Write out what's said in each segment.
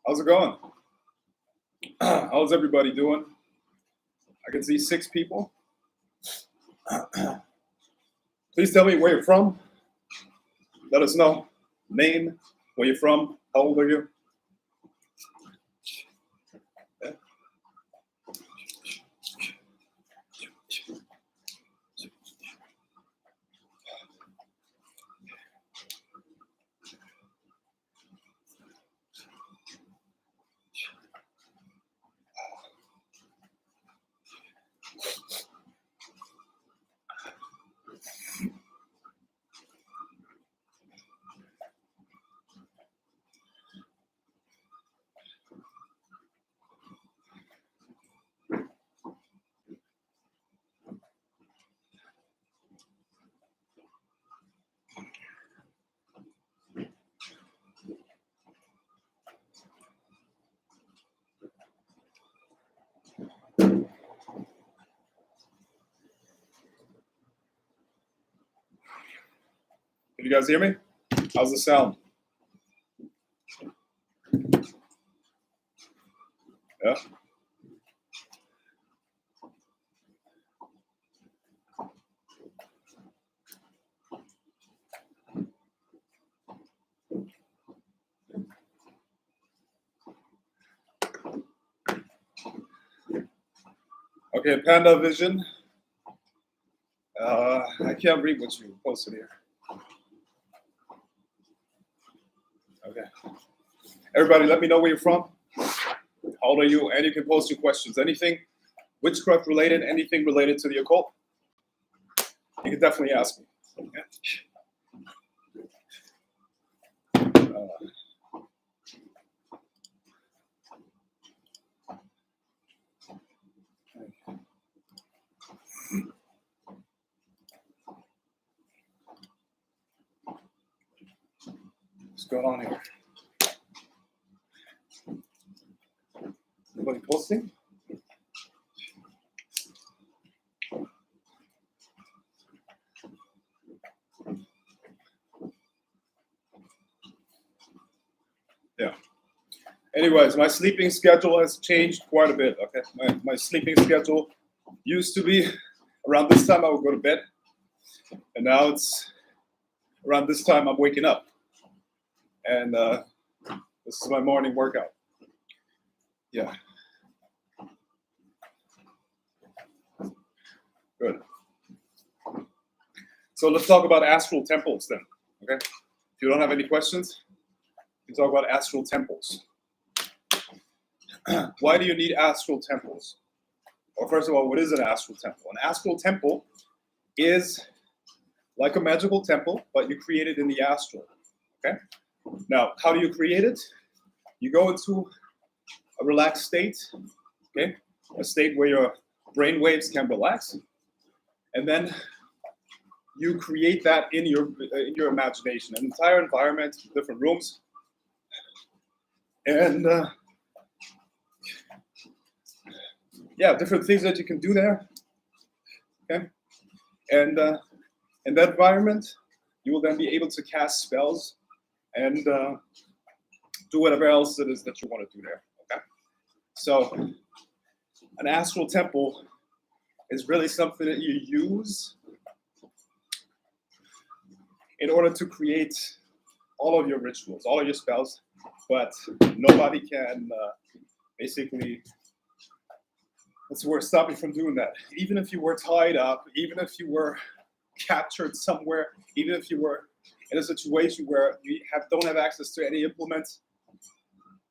How's it going? How's everybody doing? I can see 6 people. Please tell me where you're from. Let us know. Name, where you're from, how old are you? Yeah. Can you guys hear me? How's the sound? Yeah? Okay, Panda Vision. I can't read what you posted here. Okay. Everybody, let me know where you're from. How old are you? And you can post your questions. Anything witchcraft related, anything related to the occult, you can definitely ask me. Okay? What's going on here? Anybody posting? Yeah. Anyways, my sleeping schedule has changed quite a bit. Okay, my sleeping schedule used to be around this time I would go to bed, and now it's around this time I'm waking up, and this is my morning workout. Yeah. Good. So let's talk about astral temples then. Okay. If you don't have any questions, we can talk about astral temples. Why do you need astral temples? Well, first of all, what is an astral temple? An astral temple is like a magical temple, but you create it in the astral. Okay? Now, how do you create it? You go into a relaxed state, okay? A state where your brain waves can relax, and then you create that in your imagination, an entire environment, different rooms, and yeah, different things that you can do there. Okay, and in that environment, you will then be able to cast spells and do whatever else it is that you want to do there. Okay, so an astral temple is really something that you use in order to create all of your rituals, all of your spells, but nobody can basically. That's where stop you from doing that. Even if you were tied up, even if you were captured somewhere, even if you were in a situation where you don't have access to any implements,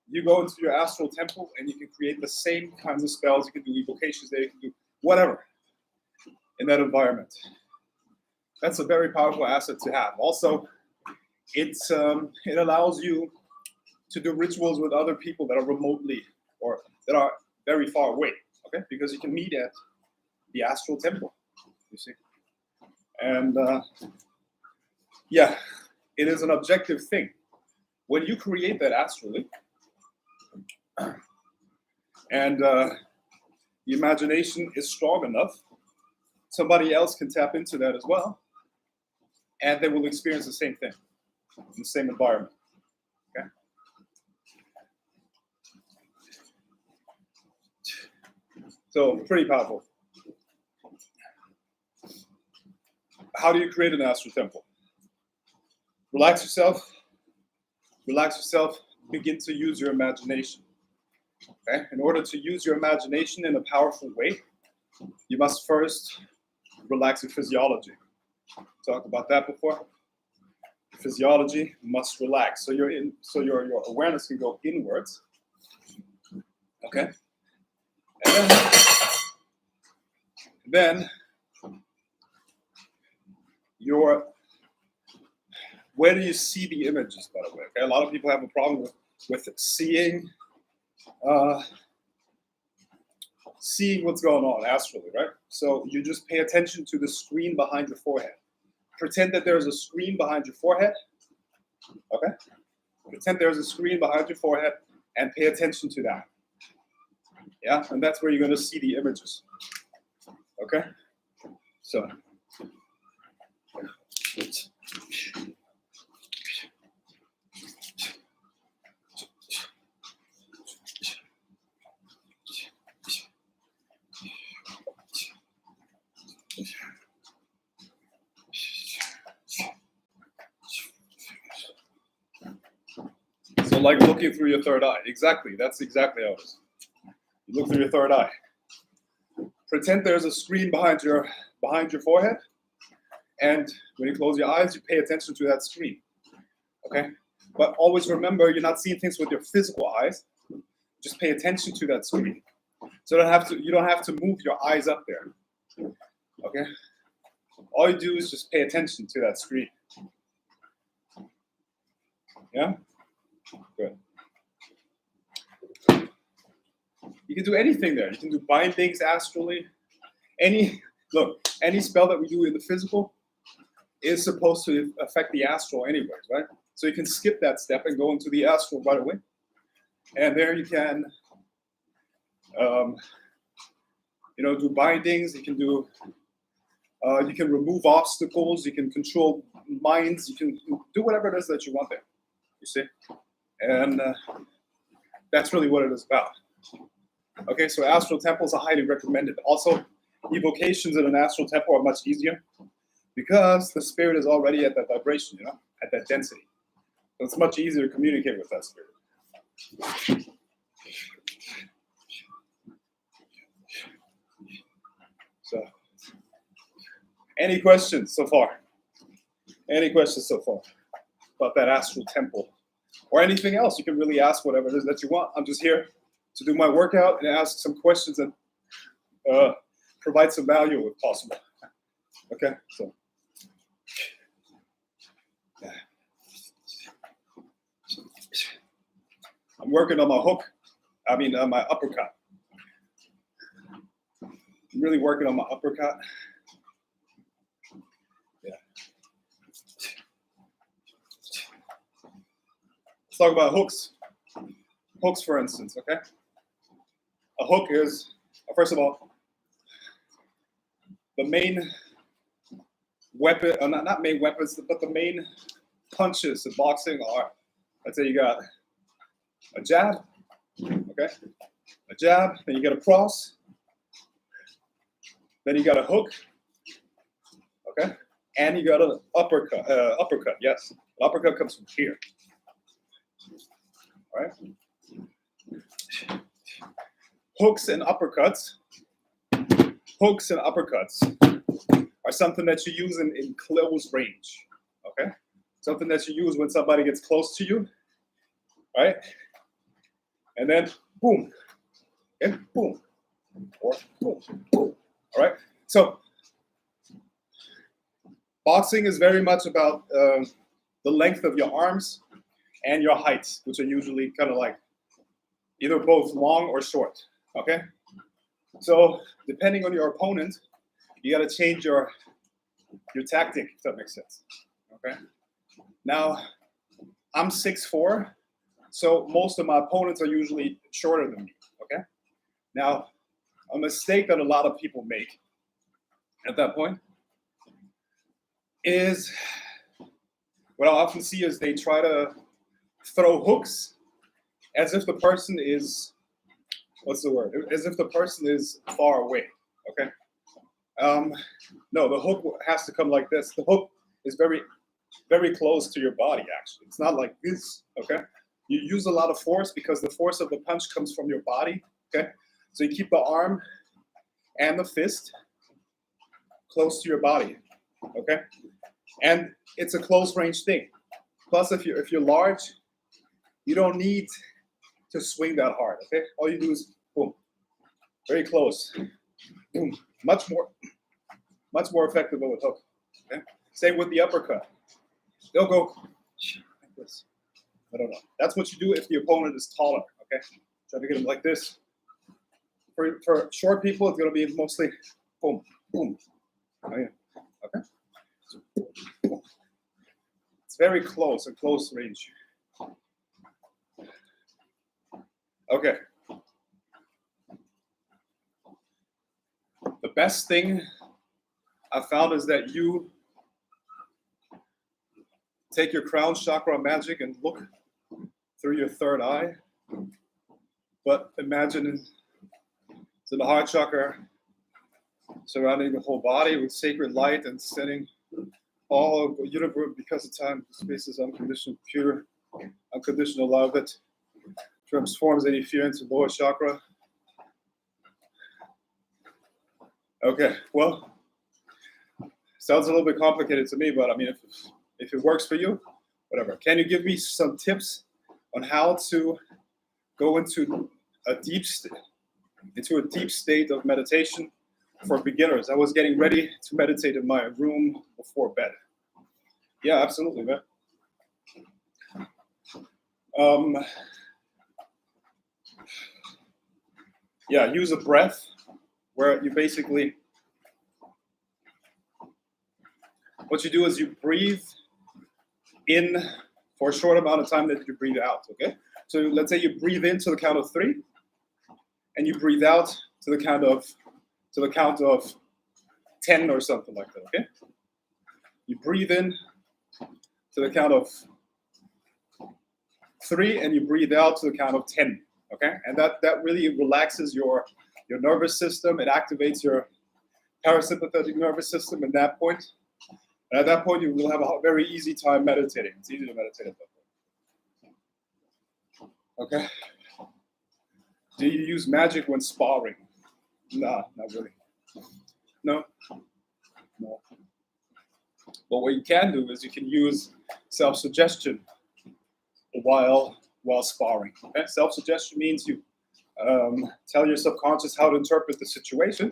you go into your astral temple and you can create the same kinds of spells. You can do evocations there, you can do whatever in that environment. That's a very powerful asset to have. Also, it allows you to do rituals with other people that are remotely or that are very far away. Okay, because you can meet at the astral temple, you see. And yeah, it is an objective thing. When you create that astrally, and the imagination is strong enough, somebody else can tap into that as well, and they will experience the same thing in the same environment. Okay. So pretty powerful. How do you create an astral temple? Relax yourself. Relax yourself. Begin to use your imagination. Okay? In order to use your imagination in a powerful way, you must first relax your physiology. Talked about that before. Physiology must relax. So your awareness can go inwards. Okay? And then where do you see the images, by the way? Okay? A lot of people have a problem with seeing what's going on astrally, right? So you just pay attention to the screen behind your forehead. Pretend that there's a screen behind your forehead. Okay? Pretend there's a screen behind your forehead and pay attention to that. Yeah? And that's where you're going to see the images. Okay? So. So like looking through your third eye. Exactly. That's exactly how it is. You look through your third eye. Pretend there's a screen behind your forehead. And when you close your eyes, you pay attention to that screen. Okay? But always remember, you're not seeing things with your physical eyes. Just pay attention to that screen. So you don't have to move your eyes up there. Okay? All you do is just pay attention to that screen. Yeah? Good. You can do anything there. You can do bindings astrally. Any spell that we do in the physical is supposed to affect the astral anyways, right? So you can skip that step and go into the astral right away. And there you can, do bindings. You can do, you can remove obstacles. You can control minds. You can do whatever it is that you want there. You see? And that's really what it is about. Okay, so astral temples are highly recommended. Also, evocations in an astral temple are much easier because the spirit is already at that vibration, at that density. So it's much easier to communicate with that spirit. So, any questions so far? Any questions so far about that astral temple? Or anything else? You can really ask whatever it is that you want. I'm just here to do my workout and ask some questions and provide some value if possible. Okay, so. I'm working on my hook. My uppercut. I'm really working on my uppercut. Yeah. Let's talk about hooks. Hooks, for instance, okay? A hook is, first of all, the main weapon, not main weapons, but the main punches in boxing are, let's say you got a jab, okay? A jab, then you got a cross, then you got a hook, okay? And you got an uppercut, yes. An uppercut comes from here, all right? Hooks and uppercuts are something that you use in close range, okay? Something that you use when somebody gets close to you, right? And then boom, and boom, or boom, boom, all right? So boxing is very much about the length of your arms and your height, which are usually kind of like either both long or short, okay? So depending on your opponent, you got to change your tactic, if that makes sense, okay? Now, I'm 6'4", so most of my opponents are usually shorter than me, okay? Now, a mistake that a lot of people make at that point is, what I often see is they try to throw hooks as if the person is what's the word? As if the person is far away. Okay. No, the hook has to come like this. The hook is very, very close to your body. Actually, it's not like this. Okay. You use a lot of force because the force of the punch comes from your body. Okay. So you keep the arm and the fist close to your body. Okay. And it's a close range thing. Plus, if you're large, you don't need to swing that hard. Okay. All you do is boom, very close. Boom. Much more effective with hook. Okay? Same with the uppercut. They'll go like this. I don't know. That's what you do if the opponent is taller. Okay, try to get them like this. For short people, it's gonna be mostly boom, boom. Oh, yeah. Okay. So, it's very close, a close range. Okay. The best thing I found is that you take your crown chakra magic and look through your third eye. But imagine it's in the heart chakra, surrounding the whole body with sacred light and setting all of the universe, because of time, space is unconditional, pure, unconditional love that transforms any fear into lower chakra. Okay, well, sounds a little bit complicated to me, but I mean, if it works for you, whatever. Can you give me some tips on how to go into a deep state of meditation for beginners? I was getting ready to meditate in my room before bed. Yeah, absolutely, man. Yeah, use a breath where you basically, what you do is you breathe in for a short amount of time, that you breathe out, okay? So let's say you breathe in to the count of 3, and you breathe out to the count of 10 or something like that, okay? You breathe in to the count of 3, and you breathe out to the count of 10, okay? And that really relaxes your nervous system. It activates your parasympathetic nervous system at that point. And at that point, you will have a very easy time meditating. It's easy to meditate at that point. Okay? Do you use magic when sparring? Nah, not really. No? No. But what you can do is you can use self-suggestion while sparring. Okay? Self-suggestion means you tell your subconscious how to interpret the situation,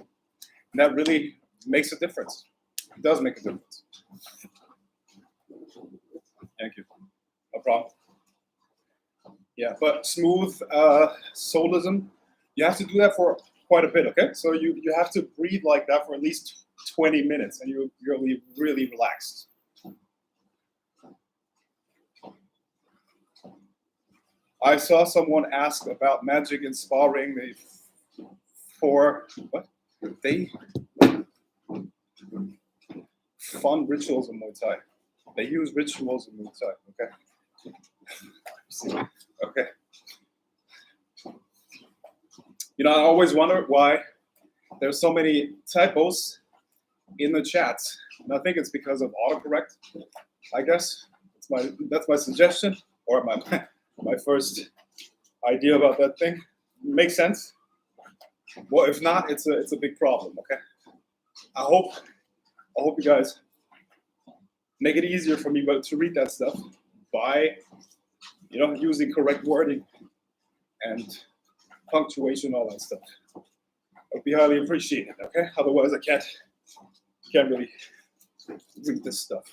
and that really makes a difference. It does make a difference. Thank you. No problem. Yeah, but smooth soulism, you have to do that for quite a bit, okay? So you have to breathe like that for at least 20 minutes, and you're really, really relaxed. I saw someone ask about magic and sparring. Fun rituals in Muay Thai. They use rituals in Muay Thai, okay? Okay. You know, I always wonder why there's so many typos in the chat. And I think it's because of autocorrect, I guess. That's my suggestion, or my first idea about that thing. Makes sense? Well, if not, it's a big problem, okay? I hope you guys make it easier for me to read that stuff by, using correct wording and punctuation, all that stuff. It would be highly appreciated, okay? Otherwise, I can't really read this stuff.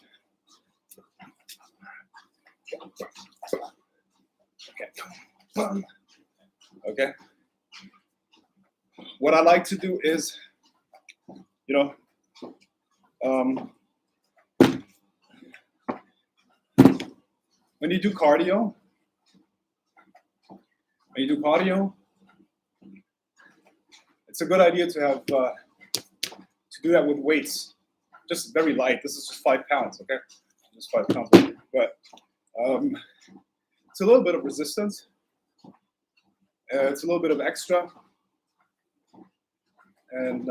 Okay. What I like to do is, when you do cardio, it's a good idea to have to do that with weights, just very light. This is just 5 pounds, okay? Just 5 pounds, but it's a little bit of resistance. It's a little bit of extra And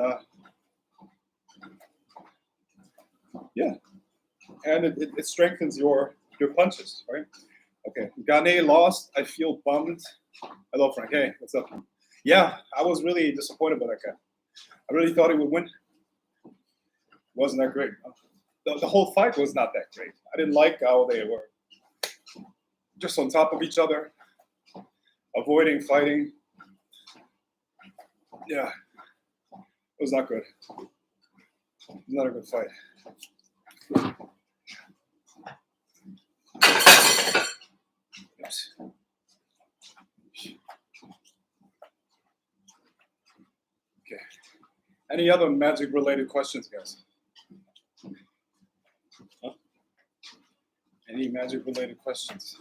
yeah, and it strengthens your punches, right? Okay, Gane lost. I feel bummed. Hello, Frank. Hey, what's up? Yeah, I was really disappointed by that guy. I really thought he would win. Wasn't that great? The whole fight was not that great. I didn't like how they were just on top of each other, avoiding fighting. Yeah, it was not good. Not a good fight. Oops. Okay. Any other magic-related questions, guys? Huh? Any magic-related questions?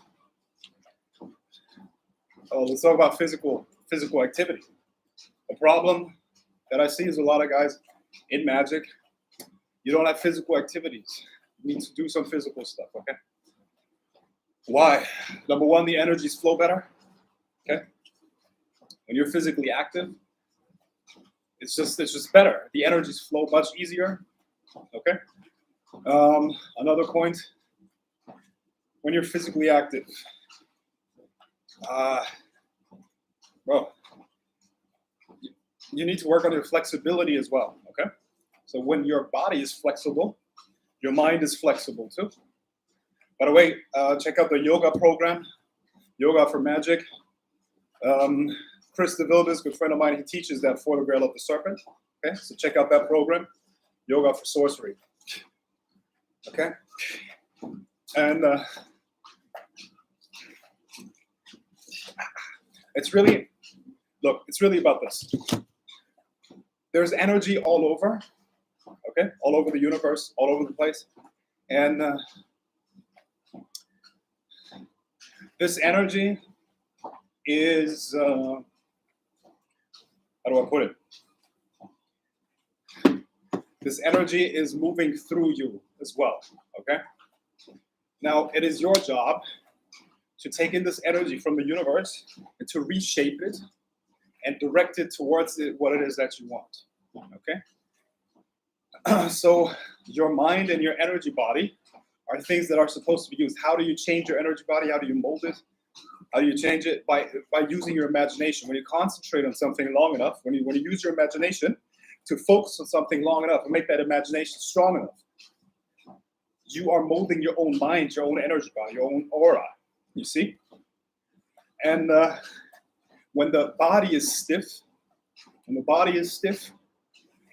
Oh, let's talk about physical activity. The problem that I see is a lot of guys in magic, you don't have physical activities. You need to do some physical stuff, okay? Why? Number one, the energies flow better, okay? When you're physically active, it's just better. The energies flow much easier, okay? Another point, when you're physically active, well, you need to work on your flexibility as well, okay? So when your body is flexible, your mind is flexible too. By the way, check out the yoga program, Yoga for Magic. Chris DeVilbiss, good friend of mine, he teaches that for the Grail of the Serpent. Okay, so check out that program, Yoga for Sorcery. Okay, and it's really about this. There's energy all over, okay, all over the universe, all over the place, and this energy is how do I put it? This energy is moving through you as well, okay? Now, it is your job to take in this energy from the universe and to reshape it and direct it towards what it is that you want, okay? So your mind and your energy body are things that are supposed to be used. How do you change your energy body? How do you mold it? How do you change it? By using your imagination. When you concentrate on something long enough, when you use your imagination to focus on something long enough and make that imagination strong enough, you are molding your own mind, your own energy body, your own aura, you see? And when the body is stiff,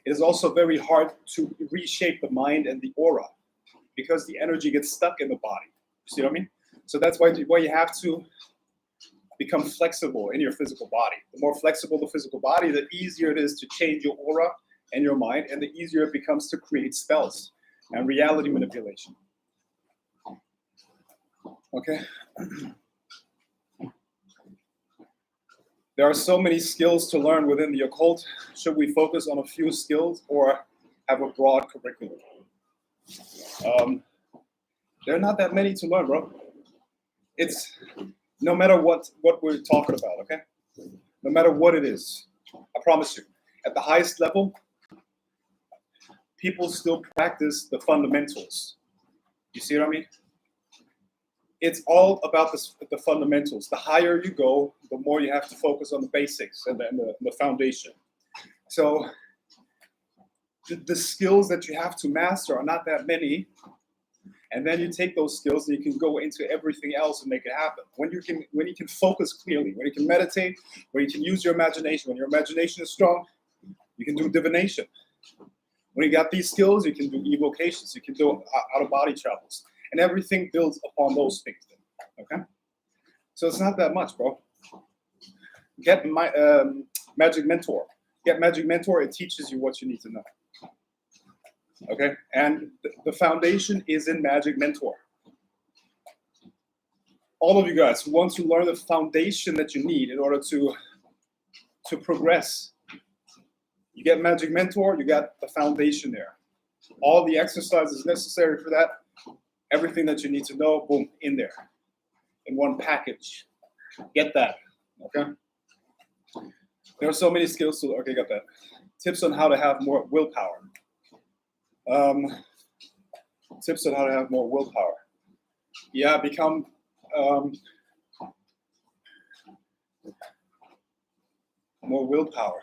it is also very hard to reshape the mind and the aura because the energy gets stuck in the body. You see what I mean? So that's why you have to become flexible in your physical body. The more flexible the physical body, the easier it is to change your aura and your mind, and the easier it becomes to create spells and reality manipulation. Okay? There are so many skills to learn within the occult. Should we focus on a few skills or have a broad curriculum? There are not that many to learn, bro. It's no matter what we're talking about, okay? No matter what it is, I promise you, at the highest level, people still practice the fundamentals. You see what I mean? It's all about the fundamentals. The higher you go, the more you have to focus on the basics and the foundation. So the skills that you have to master are not that many. And then you take those skills and you can go into everything else and make it happen. When you can focus clearly, when you can meditate, when you can use your imagination, when your imagination is strong, you can do divination. When you got these skills, you can do evocations, you can do out-of-body travels. And everything builds upon those things, okay? So it's not that much, bro. Get my Magic Mentor. Get Magic Mentor, it teaches you what you need to know. Okay, and the foundation is in Magic Mentor. All of you guys who want to learn the foundation that you need in order to progress, you get Magic Mentor, you got the foundation there. All the exercises necessary for that, everything that you need to know, boom, in there, in one package. Get that, okay? There are so many skills to, okay, got that. Tips on how to have more willpower. Tips on how to have more willpower. Yeah, become more willpower.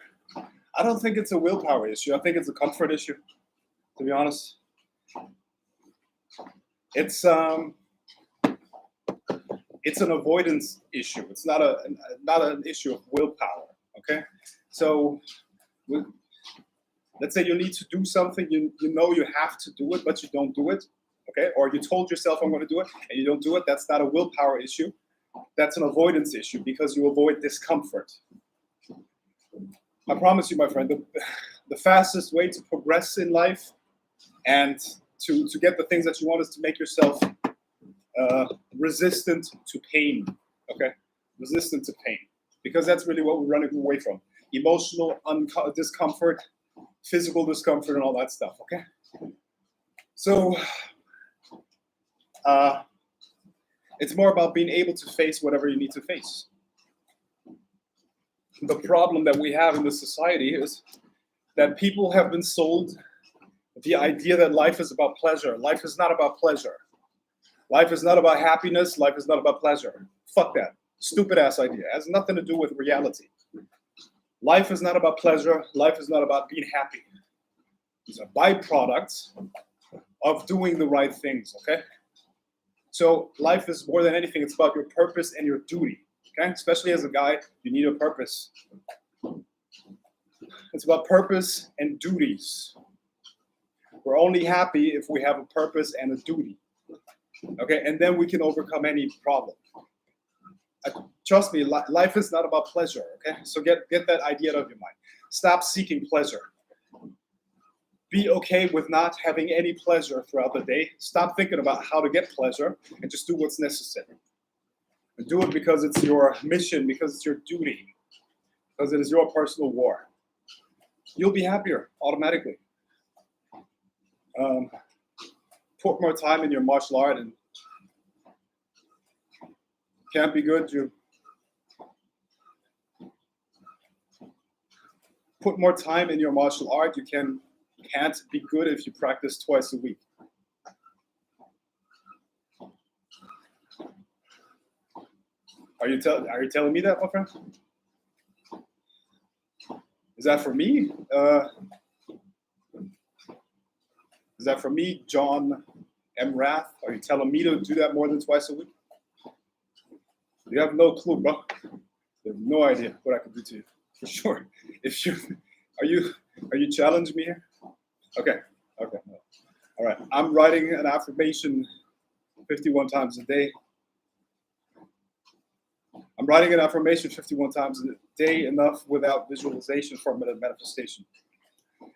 I don't think it's a willpower issue. I think it's a comfort issue, to be honest. It's an avoidance issue. It's not an issue of willpower. Okay, so let's say you need to do something. You know you have to do it, but you don't do it. Okay, or you told yourself I'm going to do it, and you don't do it. That's not a willpower issue. That's an avoidance issue because you avoid discomfort. I promise you, my friend, the fastest way to progress in life and to get the things that you want is to make yourself resistant to pain. Okay, resistant to pain, because that's really what we're running away from: emotional discomfort, physical discomfort, and all that stuff. Okay, so it's more about being able to face whatever you need to face. The problem that we have in this society is that people have been sold the idea that life is about pleasure. Life is not about pleasure. Life is not about happiness. Life is not about pleasure. Fuck that. Stupid ass idea. It has nothing to do with reality. Life is not about pleasure. Life is not about being happy. These are byproducts of doing the right things, okay? So life is more than anything, it's about your purpose and your duty, okay? Especially as a guy, you need a purpose. It's about purpose and duties. We're only happy if we have a purpose and a duty, okay? And then we can overcome any problem. Trust me, life is not about pleasure, okay? So get that idea out of your mind. Stop seeking pleasure. Be okay with not having any pleasure throughout the day. Stop thinking about how to get pleasure and just do what's necessary. And do it because it's your mission, because it's your duty, because it is your personal war. You'll be happier automatically. Put more time in your martial art, and can't be good. You put more time in your martial art. You can't be good if you practice twice a week. Are you telling me that, my friend? Is that for me? Is that for me, John M. Rath? Are you telling me to do that more than twice a week? You have no clue, bro. You have no idea what I can do to you, for sure. Are you challenging me here? Okay. All right. I'm writing an affirmation 51 times a day. I'm writing an affirmation 51 times a day, enough without visualization for manifestation.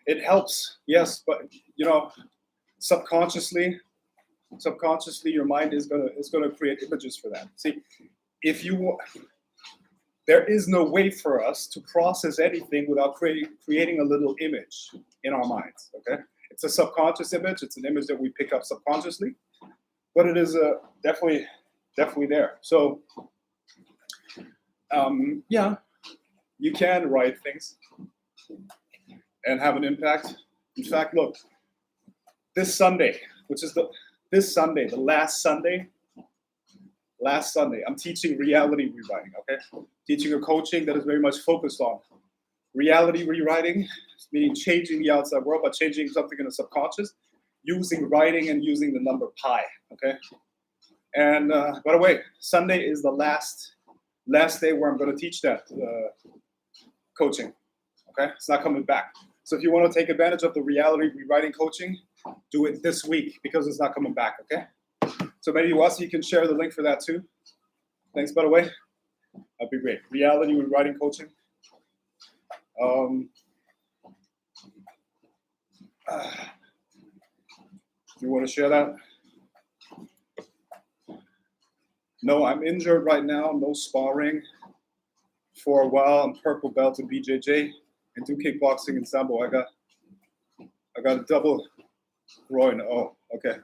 It helps, yes, but subconsciously, your mind is gonna create images for that. See, there is no way for us to process anything without creating a little image in our minds. Okay, it's a subconscious image. It's an image that we pick up subconsciously, but it is definitely there. So, yeah, you can write things and have an impact. In fact, look, this Sunday, the last Sunday, I'm teaching reality rewriting, okay? Teaching a coaching that is very much focused on reality rewriting, meaning changing the outside world, but changing something in the subconscious, using writing and using the number pi, okay? And by the way, Sunday is the last day where I'm going to teach that coaching, okay? It's not coming back. So if you want to take advantage of the reality rewriting coaching, do it this week because it's not coming back, okay? So maybe Wasi, you can share the link for that too. Thanks, by the way. That'd be great. Reality rewriting coaching. You want to share that? No, I'm injured right now. No sparring for a while. I'm purple belt in BJJ and do kickboxing and sambo. I got a double groin. Oh, okay.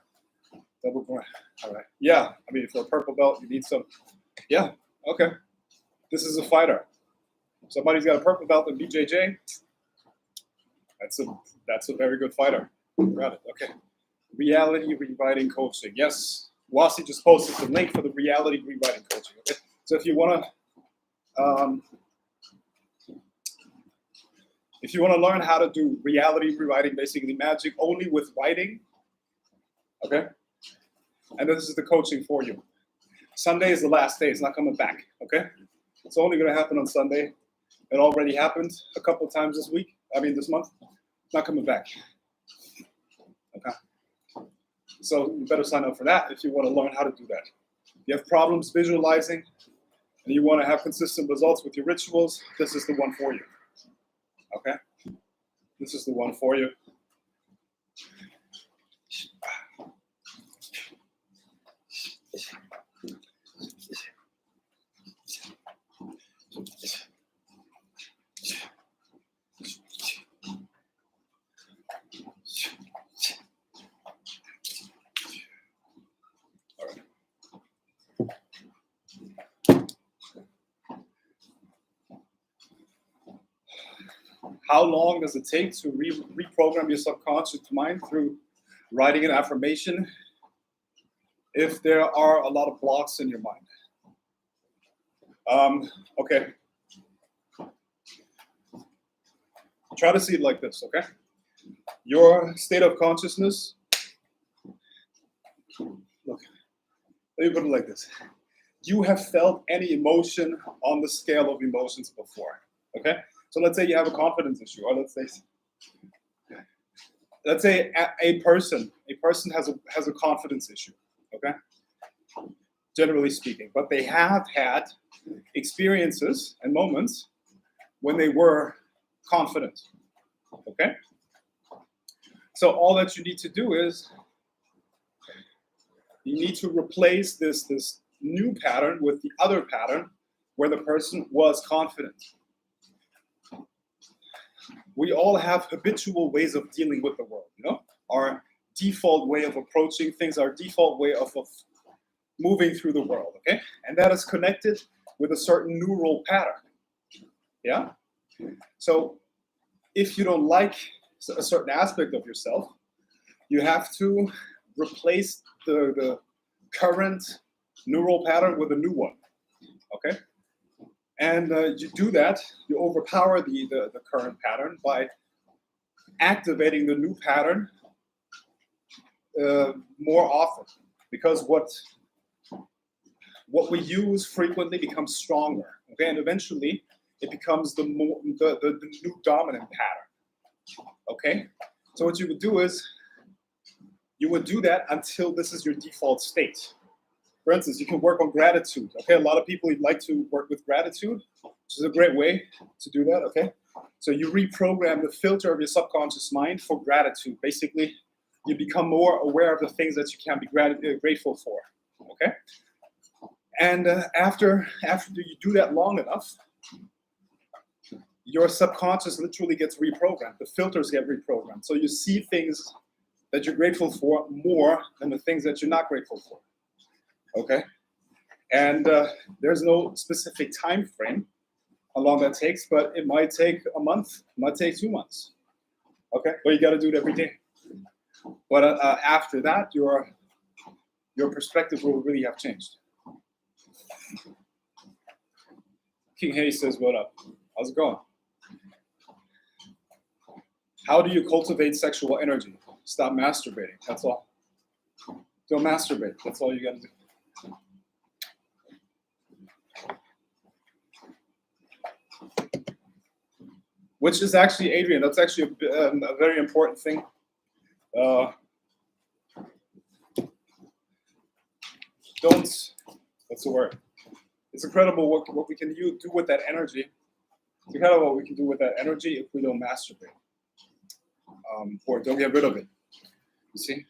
Double groin. All right. Yeah. I mean, for a purple belt, you need some. Yeah. Okay. This is a fighter. Somebody's got a purple belt in BJJ. That's a very good fighter. Got it. Okay. Reality rewriting coaching. Yes. Wasi just posted the link for the reality rewriting coaching. Okay. So if you want to learn how to do reality rewriting, basically magic only with writing, okay? And this is the coaching for you. Sunday is the last day. It's not coming back, okay? It's only going to happen on Sunday. It already happened a couple of times this month. It's not coming back, okay? So you better sign up for that if you want to learn how to do that. If you have problems visualizing and you want to have consistent results with your rituals, this is the one for you, okay? This is the one for you. How long does it take to reprogram your subconscious mind through writing an affirmation if there are a lot of blocks in your mind? Okay. Try to see it like this, okay? Your state of consciousness, look, let me put it like this. You have felt any emotion on the scale of emotions before, okay? So let's say you have a confidence issue, or let's say a person has a confidence issue, okay? Generally speaking, but they have had experiences and moments when they were confident, okay? So all that you need to do is you need to replace this new pattern with the other pattern where the person was confident. We all have habitual ways of dealing with the world, you know? Our default way of approaching things, our default way of moving through the world, okay? And that is connected with a certain neural pattern, yeah? So if you don't like a certain aspect of yourself, you have to replace the current neural pattern with a new one, okay? And you do that, you overpower the current pattern by activating the new pattern more often, because what we use frequently becomes stronger, okay? And eventually it becomes the new dominant pattern, okay? So what you would do is you would do that until this is your default state. For instance, you can work on gratitude, okay? A lot of people like to work with gratitude, which is a great way to do that, okay? So you reprogram the filter of your subconscious mind for gratitude. Basically, you become more aware of the things that you can be grateful for, okay? And after you do that long enough, your subconscious literally gets reprogrammed. The filters get reprogrammed. So you see things that you're grateful for more than the things that you're not grateful for. Okay, and there's no specific time frame how long that takes, but it might take a month, it might take 2 months. Okay, but you got to do it every day. But after that, your perspective will really have changed. King Hayes says, "What up? How's it going? How do you cultivate sexual energy? Stop masturbating. That's all. Don't masturbate. That's all you got to do." Which is actually, Adrian, that's actually a very important thing. What's the word? It's incredible what we can do with that energy. It's incredible what we can do with that energy if we don't masturbate. Or don't get rid of it. You see?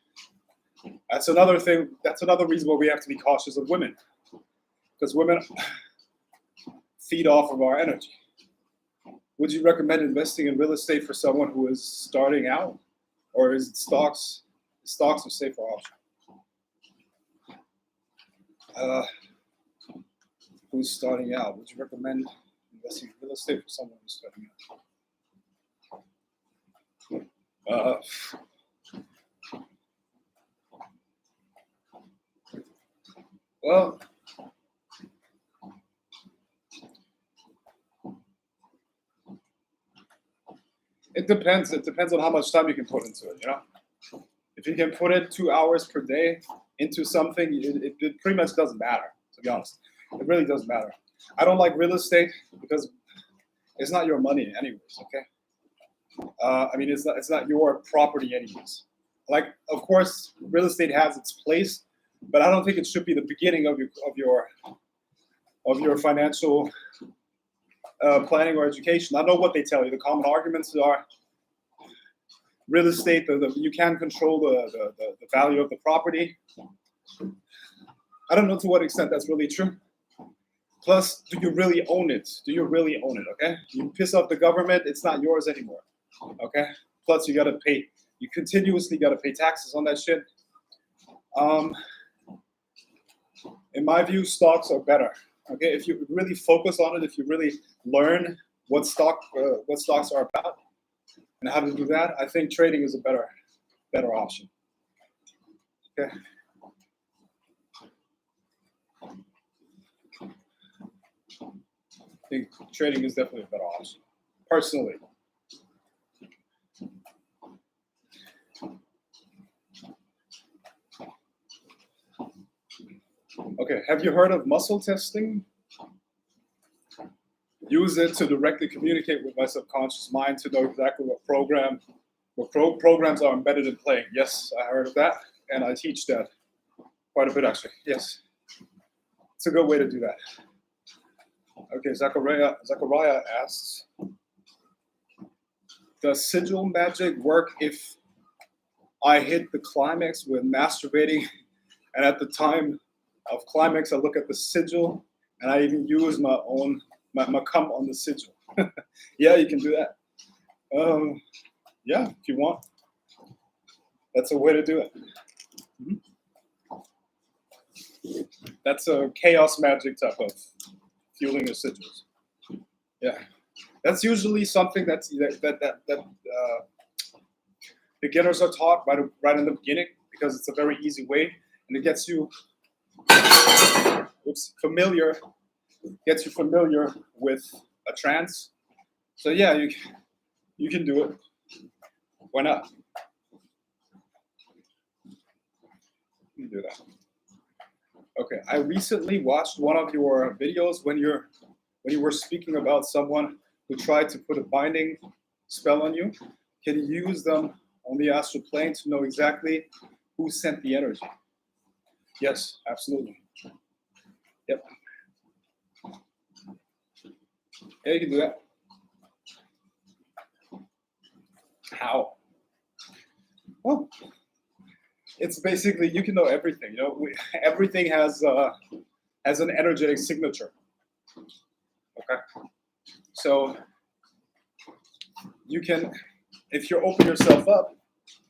That's another thing, that's another reason why we have to be cautious of women. Because women feed off of our energy. Would you recommend investing in real estate for someone who is starting out? Or is it stocks? Stocks are safer option. Who's starting out? Would you recommend investing in real estate for someone who's starting out? Uh, well, it depends. It depends on how much time you can put into it. If you can put it 2 hours per day into something, it pretty much doesn't matter. To be honest, it really doesn't matter. I don't like real estate because it's not your money anyways. Okay. I mean, it's not your property anyways. Like, of course, real estate has its place, but I don't think it should be the beginning of your financial planning or education. I know what they tell you. The common arguments are real estate. You can control the value of the property. I don't know to what extent that's really true. Plus, do you really own it? Do you really own it? Okay, you piss off the government, it's not yours anymore. Okay. Plus, you gotta pay. You continuously gotta pay taxes on that shit. In my view, stocks are better. Okay, if you really focus on it, if you really learn what stocks are about and how to do that, I think trading is a better option. Okay. I think trading is definitely a better option, personally. Okay, have you heard of muscle testing? Use it to directly communicate with my subconscious mind to know exactly what programs are embedded in playing. Yes, I heard of that, and I teach that quite a bit actually. Yes, it's a good way to do that. Okay, Zachariah asks, does sigil magic work if I hit the climax with masturbating, and at the time of climax I look at the sigil and I even use my cum on the sigil? Yeah, you can do that. Yeah, if you want. That's a way to do it. Mm-hmm. That's a chaos magic type of fueling your sigils. Yeah, that's usually something that beginners are taught right in the beginning because it's a very easy way and it gets you familiar with a trance. So yeah, you can do it. Why not? You can do that. Okay, I recently watched one of your videos when you were speaking about someone who tried to put a binding spell on you. Can you use them on the astral plane to know exactly who sent the energy? Yes, absolutely. Yep. Yeah, you can do that. How? Well, it's basically you can know everything. Everything has an energetic signature. Okay. So you can, if you open yourself up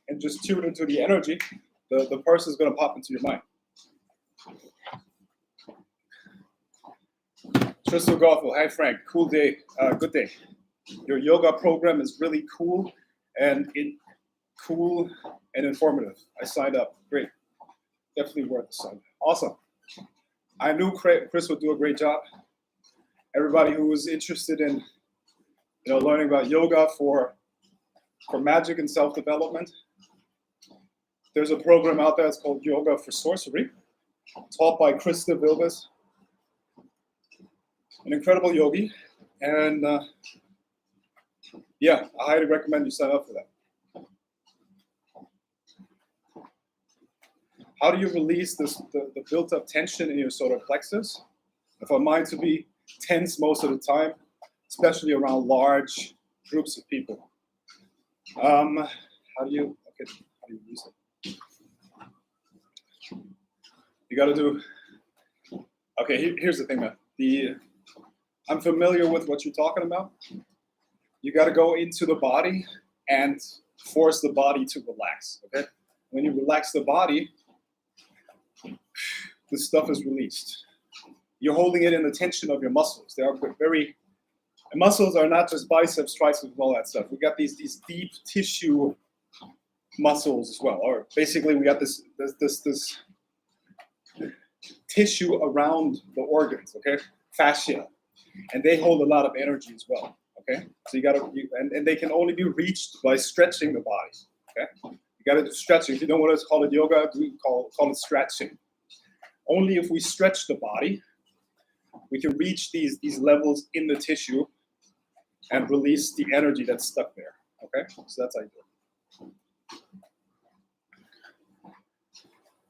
and just tune into the energy, the person is going to pop into your mind. Crystal Gothel, hi Frank, cool day, good day. Your yoga program is really cool and informative. I signed up. Great. Definitely worth the sign. Awesome. I knew Chris would do a great job. Everybody who is interested in learning about yoga for magic and self-development, there's a program out there. It's called Yoga for Sorcery, taught by Krista Vilbis, an incredible yogi. And yeah, I highly recommend you sign up for that. How do you release the built-up tension in your solar plexus? I find mine to be tense most of the time, especially around large groups of people. How do you use it? You got to do. Okay, here's the thing, man. I'm familiar with what you're talking about. You got to go into the body and force the body to relax. Okay, when you relax the body, the stuff is released. You're holding it in the tension of your muscles. They are muscles are not just biceps, triceps, and all that stuff. We got these deep tissue muscles as well. Or basically, we got this tissue around the organs, okay? Fascia. And they hold a lot of energy as well, okay? So you gotta, and they can only be reached by stretching the body, okay? You gotta do stretching. If you don't want to call it yoga, we call it stretching. Only if we stretch the body, we can reach these levels in the tissue and release the energy that's stuck there, okay? So that's how you do it.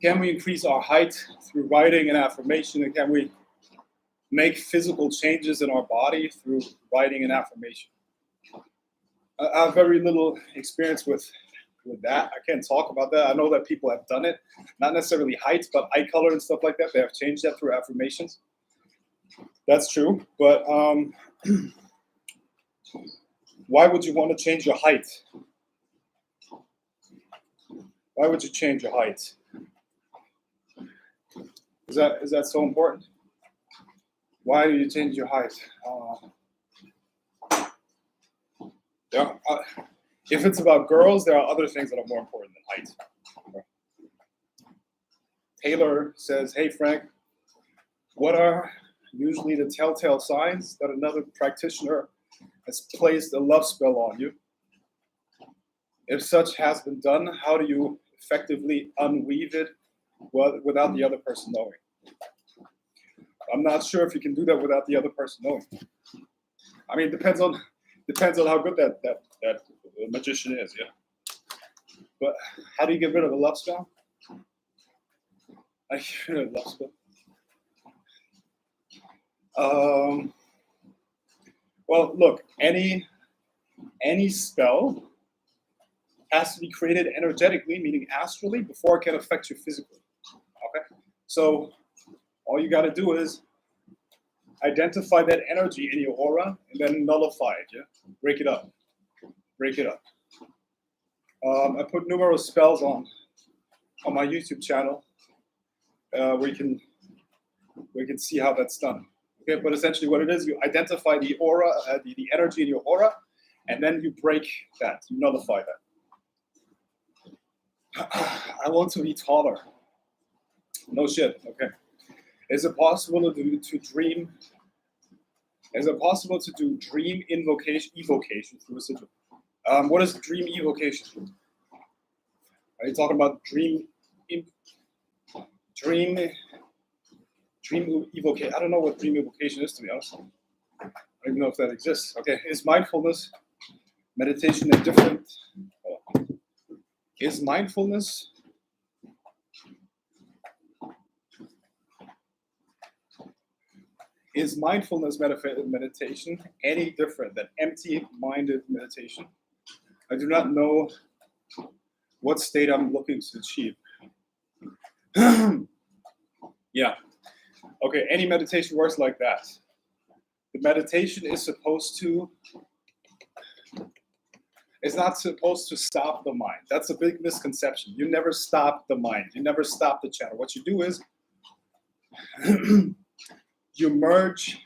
Can we increase our height through writing and affirmation? And can we make physical changes in our body through writing and affirmation? I have very little experience with that. I can't talk about that. I know that people have done it, not necessarily height, but eye color and stuff like that. They have changed that through affirmations. That's true, but why would you want to change your height? Why would you change your height? Is that so important? Why do you change your height? If it's about girls, there are other things that are more important than height. Taylor says, hey Frank, what are usually the telltale signs that another practitioner has placed a love spell on you? If such has been done, how do you effectively unweave it without the other person knowing? I'm not sure if you can do that without the other person knowing. I mean, it depends on how good that magician is, yeah. But how do you get rid of a love spell? I get rid of a love spell. Well, look, any spell has to be created energetically, meaning astrally, before it can affect you physically. Okay? So all you got to do is identify that energy in your aura and then nullify it, yeah? Break it up. Break it up. I put numerous spells on my YouTube channel where you can see how that's done. Okay, but essentially what it is, you identify the aura, the energy in your aura, and then you break that, you nullify that. I want to be taller. No shit, okay. Is it possible to dream? Is it possible to do dream evocation through a sigil? What is dream evocation? Are you talking about dream evocation? I don't know what dream evocation is, to be honest. I don't even know if that exists. Okay, is mindfulness meditation a different? Is mindfulness meditation any different than empty-minded meditation? I do not know what state I'm looking to achieve. Yeah. Okay, any meditation works like that. The meditation is not supposed to stop the mind. That's a big misconception. You never stop the mind. You never stop the channel. What you do is you merge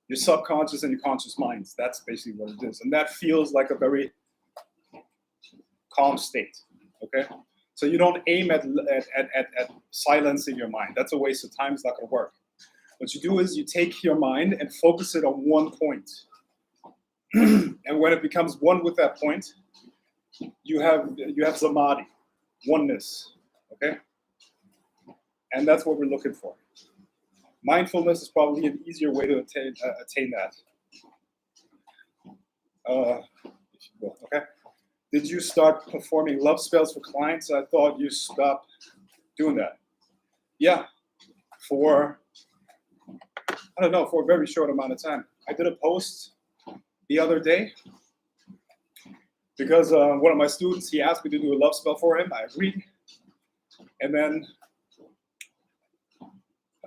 your subconscious and your conscious minds. That's basically what it is. And that feels like a very calm state, okay? So you don't aim at silencing your mind. That's a waste of time. It's not going to work. What you do is you take your mind and focus it on one point. And when it becomes one with that point, you have samadhi, oneness, okay? And that's what we're looking for. Mindfulness is probably an easier way to attain that. Okay. Did you start performing love spells for clients? I thought you stopped doing that. Yeah, for a very short amount of time. I did a post the other day because one of my students, he asked me to do a love spell for him. I agreed. And then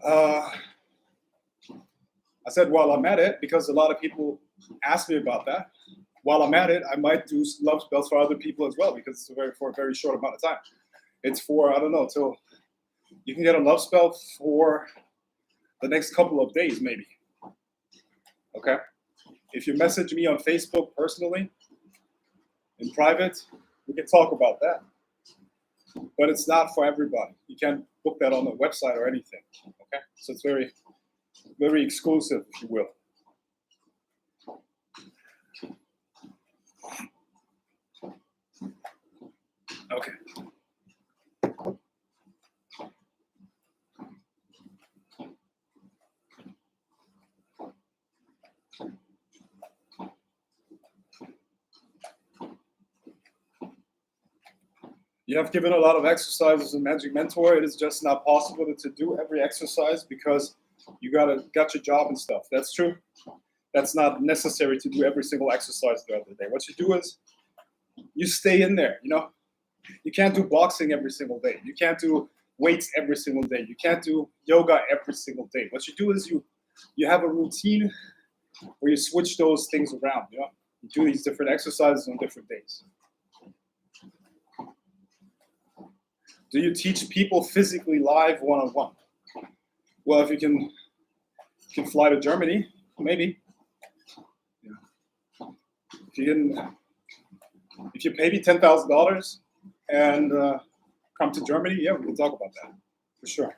I said, while I'm at it, because a lot of people asked me about that, while I'm at it, I might do love spells for other people as well, because it's for a very short amount of time. It's for, I don't know, till you can get a love spell for the next couple of days, maybe. Okay? If you message me on Facebook personally, in private, We can talk about that. But it's not for everybody. You can't book that on the website or anything. Okay? So it's very, very exclusive, if you will. Okay. You have given a lot of exercises in Magic Mentor. It is just not possible to do every exercise because you got your job and stuff. That's true. That's not necessary to do every single exercise throughout the day. What you do is you stay in there, you know. You can't do boxing every single day. You can't do weights every single day. You can't do yoga every single day. What you do is you have a routine where you switch those things around, you know. You do these different exercises on different days. Do you teach people physically live one-on-one? Well, if you can fly to Germany, maybe. Yeah. If you pay me $10,000 and come to Germany, yeah, we can talk about that for sure.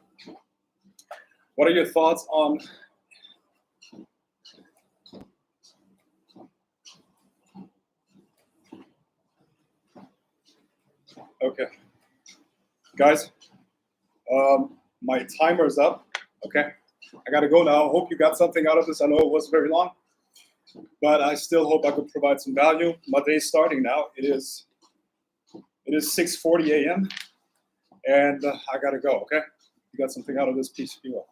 What are your thoughts on? Okay. Guys, my timer's up, okay? I gotta go now. Hope you got something out of this. I know it was very long, but I still hope I could provide some value. My day's starting now. It is 6:40 a.m. and I gotta go, okay? You got something out of this piece, if you will.